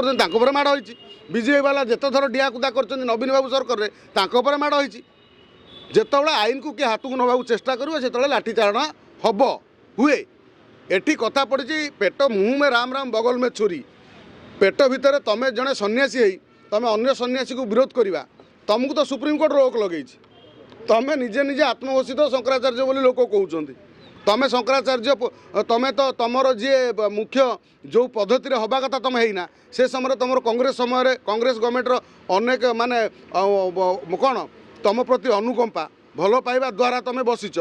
माड़ होती बीजेपी वाला जिते थर डियाकुदा कर नवीन बाबू सरकार माड़ होती जिते आईन को किए हाथ को नवा चेष्टा कर लाठीचारण हम हुए एटी कथा पड़ी पेट मुँह में राम राम बगल में छुरी पेट भितर तुम जड़े सन्यासी तुम अन्य सन्यासी को विरोध करवा तुमको तो सुप्रीमकोर्ट रोक लगे तुम निजे निजे आत्मघोषित शंकराचार्य बोली लोक कहते तुम शंकराचार्य तुम तो तुमर जी मुख्य जो पद्धति हवा कथा तुम है से समय तुम कांग्रेस समय कांग्रेस गवर्नमेंटर अनेक माने कौन तुम प्रति अनुकंपा भल पाइबा द्वारा तुम बसीच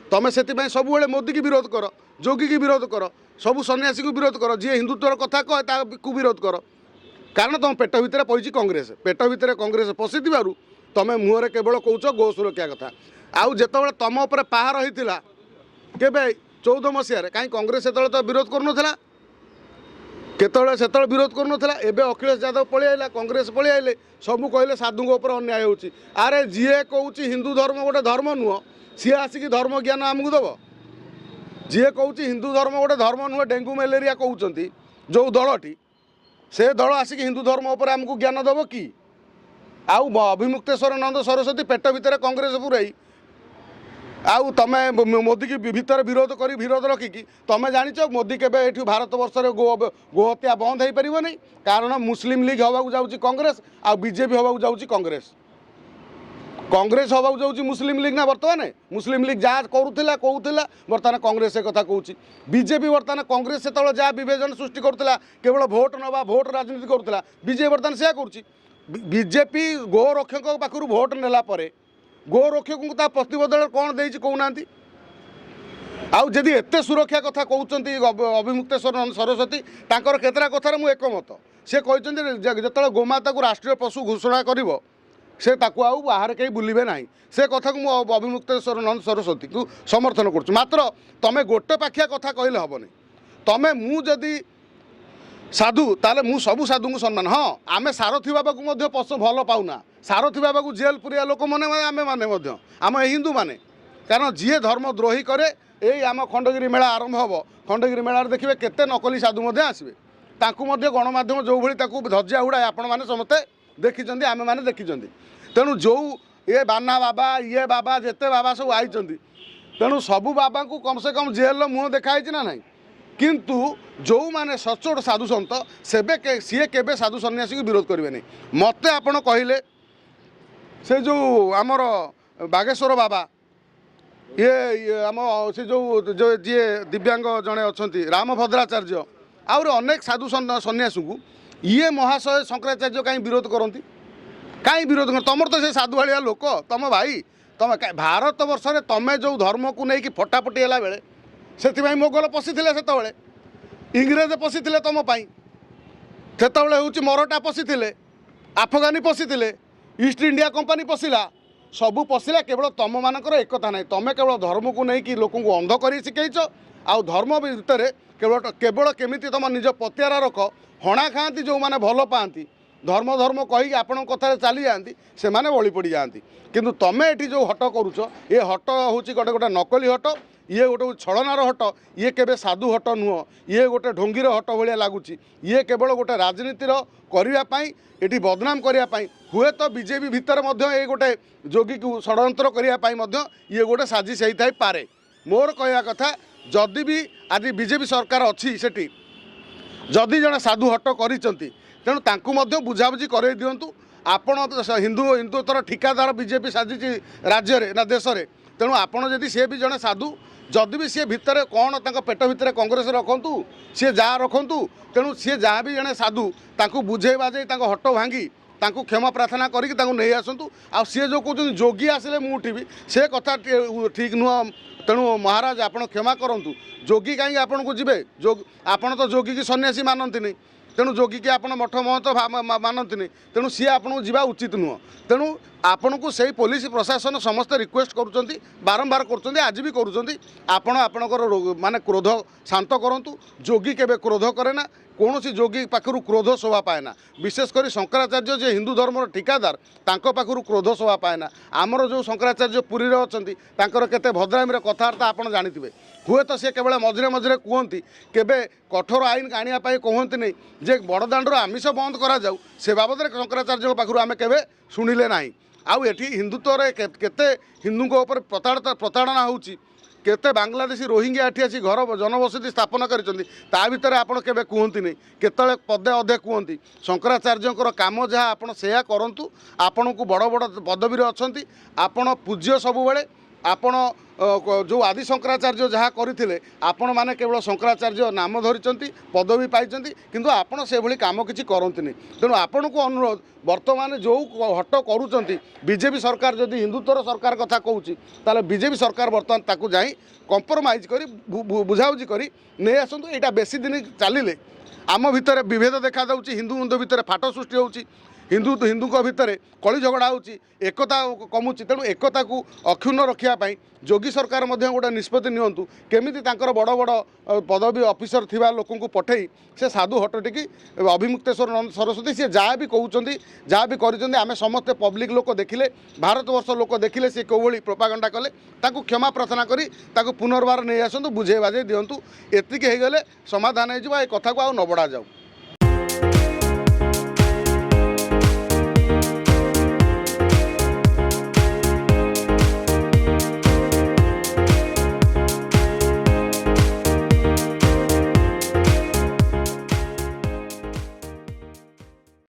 तुम से सब मोदी की विरोध कर जोगी की विरोध कर सब सन्यासी को विरोध कर जी हिंदुत्वर कथा कहे को विरोध कर कारण तुम पेट भितर पड़ी कांग्रेस पेट भितर कांग्रेस पशि तुम मुहर केवल कौच गो सुरक्षा कथा आउ जिते तुम उपर पहाड़ होता केबे 14 मसीह कहीं कांग्रेस से तो विरोध करूला केतले से विरोध करूला एवं अखिलेश यादव पलि आइला कांग्रेस पलि आइले सबू कहले साधु उपर अन्याय होची अरे जी कौन हिंदू धर्म गोटे धर्म नुह सी आसिक धर्म ज्ञान आमको दब जी कौन हिंदू धर्म गोटे धर्म नुह डेंगू मलेरिया कहते जो दलटी से दल आसिक हिंदू धर्म उपर आमको ज्ञान दब कि आउ अभिमुक्तेश्वर नंद सरस्वती पेट भितर कांग्रेस पुराई आउ तुम मोदी की भीतर विरोध कर विरोध रखिकी तुम जाच मोदी केवे ये भारत वर्ष गो हत्या बंद हो पार नहीं कारण मुस्लिम लीग हवा जाऊँगी कांग्रेस आ बीजेपी हवा जाऊँगी कांग्रेस कांग्रेस हवा जाऊँगी मुस्लिम लीग ना बर्तमान मुस्लिम लीग जहाँ करूला कहूला बर्तमान कांग्रेस से कथा कहूँ बीजेपी बर्तमान कांग्रेस से जहाँ विभाजन सृष्टि करूला केवल भोट नवा भोट राजनीति करूला बीजेपी बर्तमान से बीजेपी गोरक्षक पाखु भोट नेला गो रक्षक प्रतिबदल कौन दे कहना आउ जदि एत सुरक्षा कथा कहते अभिमुक्तेश्वर सरस्वती तांकर केतरा कथार मु एकमत से कहते जो गोमाता को राष्ट्रीय पशु घोषणा कर से आउ बाहर कहीं बुलबे ना से कथा को मुझे अभिमुक्तेश्वर नंद सरस्वती को समर्थन करुँ मात्र तुम गोटे पाखिया कथा कहले हेनी तुम मुझे साधु ताले मु सबू साधु को सम्मान हाँ आम सारथी बाबा को भल पाऊना सारथी बाबा को जेल पुरिया लोक मैंने आम मैंने आम हिंदू मैंने कारण जी धर्म द्रोही करे यही आम खंडगिरी मेला आरंभ हम खंडगिरी मेलार देखिए केते नकली साधु आसवे गणमाध्यम जो भाई धज्जिया उड़ाए आपण मैंने समस्ते देखी आम मैंने देखी तेणु जो ये बाना बाबा ये बाबा जिते बाबा सब आई तेणु सबू बाबा को कम से कम जेल मुँह देखाई ना ना किंतु जो माने सचोट साधु सन्त सेबे सी केबे साधु सन्यासी को विरोध करेंगे नहीं मत आपण कहले से जो आमर बागेश्वर बाबा ये आम से जो जी दिव्यांग जड़े अच्छा रामभद्राचार्य आउर अनेक साधु सन्यासी को ये महाशय शंकराचार्य कहीं विरोध करती कहीं विरोध कर तुम तो से साधु भाया लोक तुम भाई तुम भारत वर्ष में तुम जो धर्म को लेकिन फटाफटी है बेले से मोगल पशिले से इंग्रेज पशिले तुम से हूँ मराठा पशिले आफगानी पशिले ईस्ट इंडिया कंपनी पशिला सबू पशिला केवल तुम मानकर एकता ना तुम केवल धर्म को लेकिन लोक अंध कर शिखैच आउ धर्म भितर केवल केवल केमिति तुम निज पतियारा रख हणा खाती जो मैंने भल पाती धर्म धर्म कही आपण कथा चली जाती से बली पड़ जाती किंतु तुम ये जो हट करुच ये हट हूँ गोटे गोटे नकली हट ये गोटे छलनार हट ये केबे साधु हट नुह ये गोटे ढोंगीर हट भाया लगुच ये केवल गोटे राजनीतिर करने ये बदनाम करने हुए तो बीजेपी भितर ये गोटे जोगी को षड्यंत्र करने ये गोटे साजिश होता पारे मोर कहवा कथा जदि भी आज बीजेपी सरकार अच्छी सेठी जदि जड़े साधु हट कर तेणु तांकु बुझाबुझी कर दिंतु आपण हिंदुत्वर ठिकादार बीजेपी साजिश राज्य रे ना देश में तेणु आपड़ जदि सी भी जड़े साधु जदि भी सी भितर कौन पेट भितर कांग्रेस रखु सी जहाँ रखु तेणु सी जहाँ भी जड़े साधु तांकु बुझे बाजे हट भांगी तांकु क्षमा प्रार्थना करके नहीं आसतु आ सी जो कहते जोगी आसिले मु उठिबी से कथा ठीक नुह तेणु महाराज आपण क्षमा करूँ जोगी कहीं आपन को जीवे आपन तो जोगी की सन्यासी मानती नहीं तेणु जोगी की आप मठ महत मानती तेणु सी आपको जीवा उचित नुह तेणु आपण को सही पुलिस प्रशासन समस्ते रिक्वेस्ट करुँच बारंबार कर आज भी करुँच आपणकर माने क्रोध शांत करूँ जोगी केबे क्रोध करे ना କୌଣସି ଯୋଗୀ ପାଖରୁ କ୍ରୋଧ ଶୋଭା ପାଏ ନା। ବିଶେଷ କରି ଶଙ୍କରାଚାର୍ଯ୍ୟ ଯେ ହିନ୍ଦୁ ଧର୍ମର ଠିକାଦାର ତାଙ୍କ ପାଖରୁ କ୍ରୋଧ ଶୋଭା ପାଏ ନା। ଆମର ଯେଉଁ ଶଙ୍କରାଚାର୍ଯ୍ୟ ପୁରୀରେ ଅଛନ୍ତି ତାଙ୍କର କେତେ ଭଦ୍ରାମୀର କଥାବାର୍ତ୍ତା ଆପଣ ଜାଣିଥିବେ। ହୁଏତ ସେ କେବଳ ମଝିରେ ମଝିରେ କୁହନ୍ତି, କେବେ କଠୋର ଆଇନ ଆଣିବା ପାଇଁ କୁହନ୍ତିନି ଯେ ବଡ଼ଦାଣ୍ଡର ଆମିଷ ବନ୍ଦ କରାଯାଉ, ସେ ବାବଦରେ ଶଙ୍କରାଚାର୍ଯ୍ୟଙ୍କ ପାଖରୁ ଆମେ କେବେ ଶୁଣିଲେ ନାହିଁ। ଆଉ ଏଠି ହିନ୍ଦୁତ୍ୱରେ କେତେ ହିନ୍ଦୁଙ୍କ ଉପରେ ପ୍ରତାଡ଼ନା ହେଉଛି, କେତେ ବାଂଲାଦେଶୀ ରୋହିଙ୍ଗ୍ୟା ଏଠି ଆସି ଘର ଜନବସତି ସ୍ଥାପନ କରିଛନ୍ତି, ତା ଭିତରେ ଆପଣ କେବେ କୁହନ୍ତିନି। କେତେବେଳେ ପଦେ ଅଧେ କୁହନ୍ତି। ଶଙ୍କରାଚାର୍ଯ୍ୟଙ୍କର କାମ ଯାହା ଆପଣ ସେୟା କରନ୍ତୁ। ଆପଣଙ୍କୁ ବଡ଼ ବଡ଼ ପଦବୀରେ ଅଛନ୍ତି, ଆପଣ ପୂଜ୍ୟ ସବୁବେଳେ। ଆପଣ ଯେଉଁ ଆଦି ଶଙ୍କରାଚାର୍ଯ୍ୟ ଯାହା କରିଥିଲେ, ଆପଣମାନେ କେବଳ ଶଙ୍କରାଚାର୍ଯ୍ୟ ନାମ ଧରିଛନ୍ତି, ପଦବୀ ପାଇଛନ୍ତି, କିନ୍ତୁ ଆପଣ ସେଭଳି କାମ କିଛି କରନ୍ତିନି। ତେଣୁ ଆପଣଙ୍କୁ ଅନୁରୋଧ, ବର୍ତ୍ତମାନ ଯେଉଁ ହଟ କରୁଛନ୍ତି ବିଜେପି ସରକାର, ଯଦି ହିନ୍ଦୁତ୍ୱର ସରକାର କଥା କହୁଛି ତାହେଲେ ବିଜେପି ସରକାର ବର୍ତ୍ତମାନ ତାକୁ ଯାଇ କମ୍ପ୍ରମାଇଜ୍ କରି ବୁଝାବୁଝି କରି ନେଇ ଆସନ୍ତୁ। ଏଇଟା ବେଶୀ ଦିନ ଚାଲିଲେ ଆମ ଭିତରେ ବିଭେଦ ଦେଖାଯାଉଛି, ହିନ୍ଦୁ ହିନ୍ଦୁ ଭିତରେ ଫାଟ ସୃଷ୍ଟି ହେଉଛି, ହିନ୍ଦୁଙ୍କ ଭିତରେ କଳି ଝଗଡ଼ା ହେଉଛି, ଏକତା କମୁଛି। ତେଣୁ ଏକତାକୁ ଅକ୍ଷୁଣ୍ଣ ରଖିବା ପାଇଁ ଯୋଗୀ ସରକାର ମଧ୍ୟ ଗୋଟେ ନିଷ୍ପତ୍ତି ନିଅନ୍ତୁ, କେମିତି ତାଙ୍କର ବଡ଼ ବଡ଼ ପଦବୀ ଅଫିସର ଥିବା ଲୋକଙ୍କୁ ପଠାଇ ସେ ସାଧୁ ହଟଟିକି ଅଭିମୁକ୍ତେଶ୍ୱର ସରସ୍ୱତୀ ସିଏ ଯାହା ବି କହୁଛନ୍ତି, ଯାହା ବି କରିଛନ୍ତି, ଆମେ ସମସ୍ତେ ପବ୍ଲିକ୍ ଲୋକ ଦେଖିଲେ, ଭାରତବର୍ଷ ଲୋକ ଦେଖିଲେ ସେ କେଉଁଭଳି ପ୍ରୋପାଗାଣ୍ଡା କଲେ। ତାଙ୍କୁ କ୍ଷମା ପ୍ରାର୍ଥନା କରି ତାକୁ ପୁନର୍ବାର ନେଇ ଆସନ୍ତୁ, ବୁଝେଇ ବାଝେଇ ଦିଅନ୍ତୁ। ଏତିକି ହେଇଗଲେ ସମାଧାନ ହେଇଯିବ, ଏ କଥାକୁ ଆଉ ନ ବଢ଼ାଯାଉ।